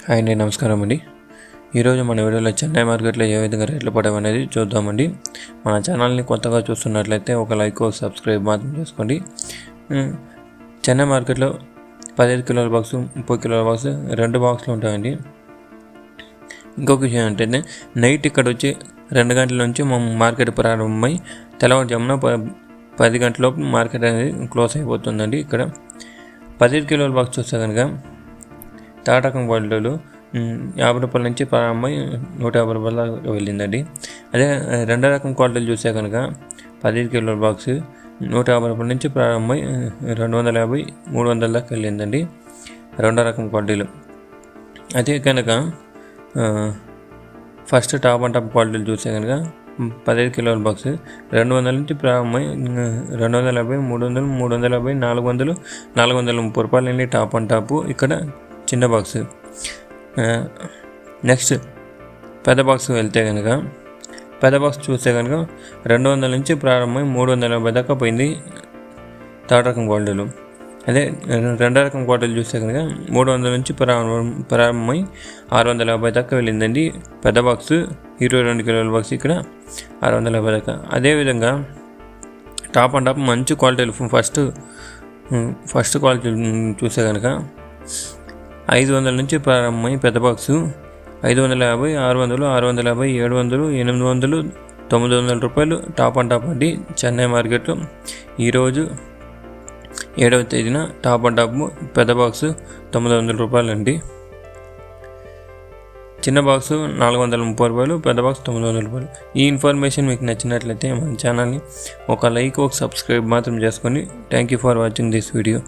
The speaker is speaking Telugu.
హాయ్ అండి, నమస్కారం అండి. ఈరోజు మన వీడియోలో చెన్నై మార్కెట్లో ఏ విధంగా రేట్లు పడవనేది చూద్దామండి. మన ఛానల్ని కొత్తగా చూస్తున్నట్లయితే ఒక లైక్ ఒక సబ్స్క్రైబ్ మాత్రం చేసుకోండి. చెన్నై మార్కెట్లో 15 కిలోల బాక్సు 30 కిలోల బాక్సు 2 బాక్సులు ఉంటాయండి. ఇంకొక విషయం ఏంటంటే నైట్ ఇక్కడ వచ్చి 2 గంటల నుంచి మార్కెట్ ప్రారంభమై తెల్లవారుజామున 10 గంటలలోపు మార్కెట్ అనేది క్లోజ్ అయిపోతుందండి. ఇక్కడ 15 కిలోల బాక్స్ చూస్తే కనుక తాటా రకం క్వాలిటీలు 50 రూపాయల నుంచి ప్రారంభమై 150 రూపాయల దాకా వెళ్ళిందండి. అదే రెండో రకం క్వాలిటీలు చూస్తే కనుక 15 కిలోల బాక్స్ 150 రూపాయల నుంచి ప్రారంభమై 250, 300 దాకా వెళ్ళిందండి రెండో రకం క్వాలిటీలు. అదే కనుక ఫస్ట్ టాప్ అండ్ టాప్ క్వాలిటీలు చూస్తే కనుక 15 కిలోల బాక్స్ 200 నుంచి ప్రారంభమై 250, 300, 350, 400, 430 రూపాయలు అండి టాప్ అండ్ టాప్. ఇక్కడ చిన్న బాక్స్. నెక్స్ట్ పెద్ద బాక్స్ వెళ్తే కనుక పెద్ద బాక్స్ చూస్తే కనుక 200 నుంచి ప్రారంభమై 350 దాకా పోయింది థర్డ్ రకం క్వాలిటీలు. అదే రెండో రకం క్వాలిటీలు చూస్తే కనుక 300 నుంచి ప్రారంభమై 650 దాకా వెళ్ళిందండి పెద్ద బాక్స్. 22 కిలోల బాక్స్ ఇక్కడ 650 దాకా. అదేవిధంగా టాప్ అండ్ టాప్ మంచి క్వాలిటీలు ఫస్ట్ క్వాలిటీ చూస్తే కనుక 500 నుంచి ప్రారంభమై పెద్ద బాక్సు 550, 600, 650, 700, 800, 900 రూపాయలు టాప్ అండ్ టాప్ అండి చెన్నై మార్కెట్లో. ఈరోజు 7వ తేదీన టాప్ అండ్ టాప్ పెద్ద బాక్సు 900 రూపాయలు అండి. చిన్న బాక్సు 430 రూపాయలు, పెద్ద బాక్స్ 900 రూపాయలు. ఈ ఇన్ఫర్మేషన్ మీకు నచ్చినట్లయితే మన ఛానల్ని ఒక లైక్ ఒక సబ్స్క్రైబ్ మాత్రం చేసుకొని thank you for watching this video.